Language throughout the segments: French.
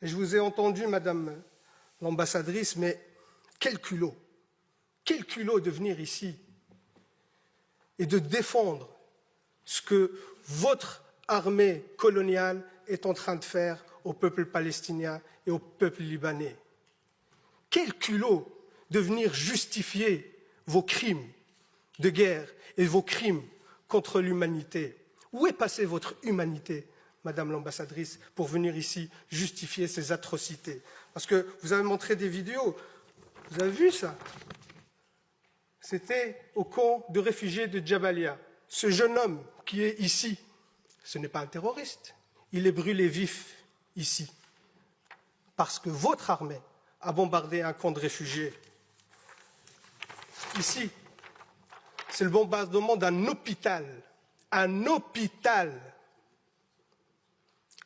Et je vous ai entendu, Madame l'ambassadrice, mais quel culot de venir ici et de défendre ce que votre armée coloniale est en train de faire au peuple palestinien et au peuple libanais. Quel culot de venir justifier vos crimes de guerre et vos crimes contre l'humanité. Où est passée votre humanité, Madame l'ambassadrice, pour venir ici justifier ces atrocités? Parce que vous avez montré des vidéos, vous avez vu ça? C'était au camp de réfugiés de Jabalia. Ce jeune homme qui est ici, ce n'est pas un terroriste, il est brûlé vif ici, parce que votre armée a bombardé un camp de réfugiés. Ici, c'est le bombardement d'un hôpital,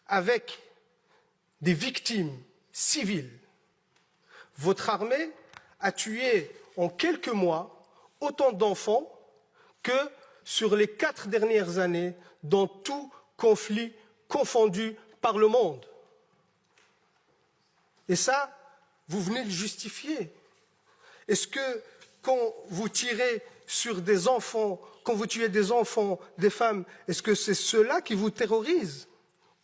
avec des victimes civiles. Votre armée a tué en quelques mois autant d'enfants que sur les 4 dernières années dans tout conflit confondu par le monde. Et ça, vous venez le justifier. Est-ce que quand vous tirez sur des enfants, quand vous tuez des enfants, des femmes, est-ce que c'est ceux-là qui vous terrorisent?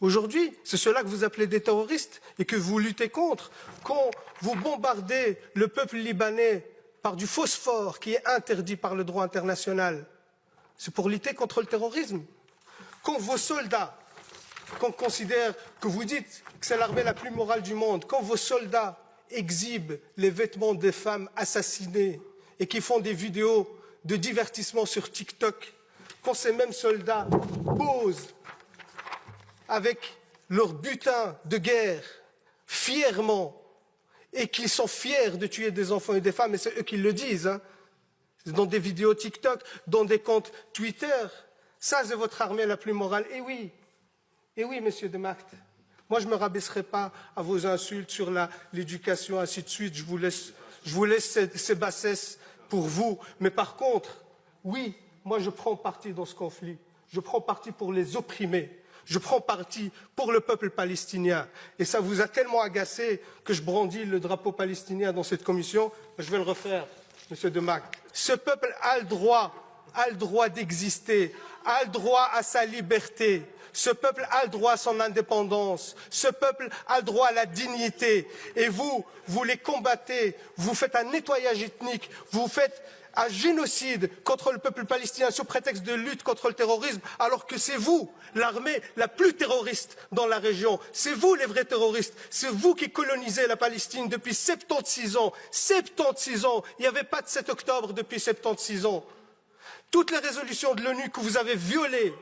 Aujourd'hui, c'est ceux-là que vous appelez des terroristes et que vous luttez contre. Quand vous bombardez le peuple libanais par du phosphore qui est interdit par le droit international, c'est pour lutter contre le terrorisme. Quand vos soldats, qu'on considère, que vous dites que c'est l'armée la plus morale du monde, quand vos soldats exhibent les vêtements des femmes assassinées et qui font des vidéos de divertissement sur TikTok, quand ces mêmes soldats posent avec leur butin de guerre fièrement et qu'ils sont fiers de tuer des enfants et des femmes, et c'est eux qui le disent, hein, dans des vidéos TikTok, dans des comptes Twitter, ça c'est votre armée la plus morale. Et oui, monsieur de Markt, moi je ne me rabaisserai pas à vos insultes sur l'éducation, ainsi de suite, je vous laisse ces bassesses pour vous, mais par contre, oui, moi je prends parti dans ce conflit, je prends parti pour les opprimés, je prends parti pour le peuple palestinien, et ça vous a tellement agacé que je brandis le drapeau palestinien dans cette commission, je vais le refaire, monsieur de Markt. Ce peuple a le droit d'exister, a le droit à sa liberté. Ce peuple a le droit à son indépendance. Ce peuple a le droit à la dignité. Et vous les combattez. Vous faites un nettoyage ethnique. Vous faites un génocide contre le peuple palestinien sous prétexte de lutte contre le terrorisme, alors que c'est vous, l'armée la plus terroriste dans la région. C'est vous les vrais terroristes. C'est vous qui colonisez la Palestine depuis 76 ans. 76 ans. Il n'y avait pas de 7 octobre depuis 76 ans. Toutes les résolutions de l'ONU que vous avez violées,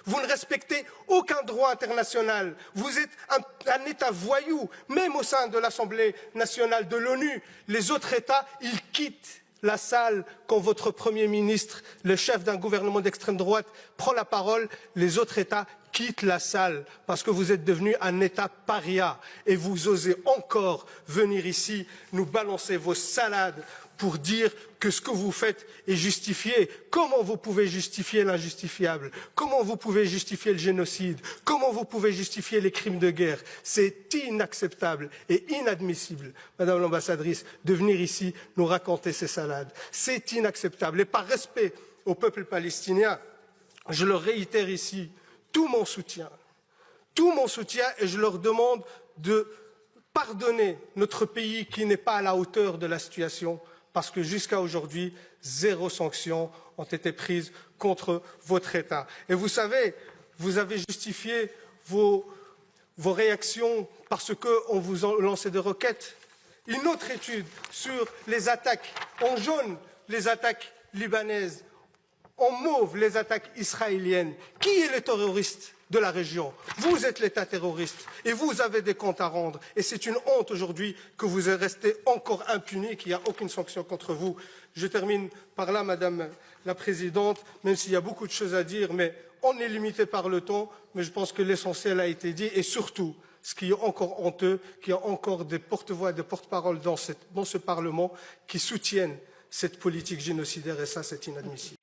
vous ne respectez aucun droit international. Vous êtes un État voyou, même au sein de l'Assemblée nationale de l'ONU. Les autres États, ils quittent la salle quand votre Premier ministre, le chef d'un gouvernement d'extrême droite, prend la parole. Les autres États quittent la salle parce que vous êtes devenu un État paria. Et vous osez encore venir ici nous balancer vos salades pour dire que ce que vous faites est justifié. Comment vous pouvez justifier l'injustifiable? Comment vous pouvez justifier le génocide? Comment vous pouvez justifier les crimes de guerre? C'est inacceptable et inadmissible, Madame l'ambassadrice, de venir ici nous raconter ces salades. C'est inacceptable. Et par respect au peuple palestinien, je leur réitère ici tout mon soutien, et je leur demande de pardonner notre pays qui n'est pas à la hauteur de la situation, parce que jusqu'à aujourd'hui, 0 sanction ont été prises contre votre État. Et vous savez, vous avez justifié vos réactions parce qu'on vous a lancé des roquettes. Une autre étude sur les attaques en jaune, les attaques libanaises, en mauve, les attaques israéliennes. Qui est le terroriste de la région? Vous êtes l'État terroriste et vous avez des comptes à rendre. Et c'est une honte aujourd'hui que vous restez encore impuni, qu'il n'y a aucune sanction contre vous. Je termine par là, Madame la Présidente, même s'il y a beaucoup de choses à dire, mais on est limité par le temps, mais je pense que l'essentiel a été dit. Et surtout, ce qui est encore honteux, qu'il y a encore des porte-voix, des porte-paroles dans ce Parlement qui soutiennent cette politique génocidaire, et ça, c'est inadmissible.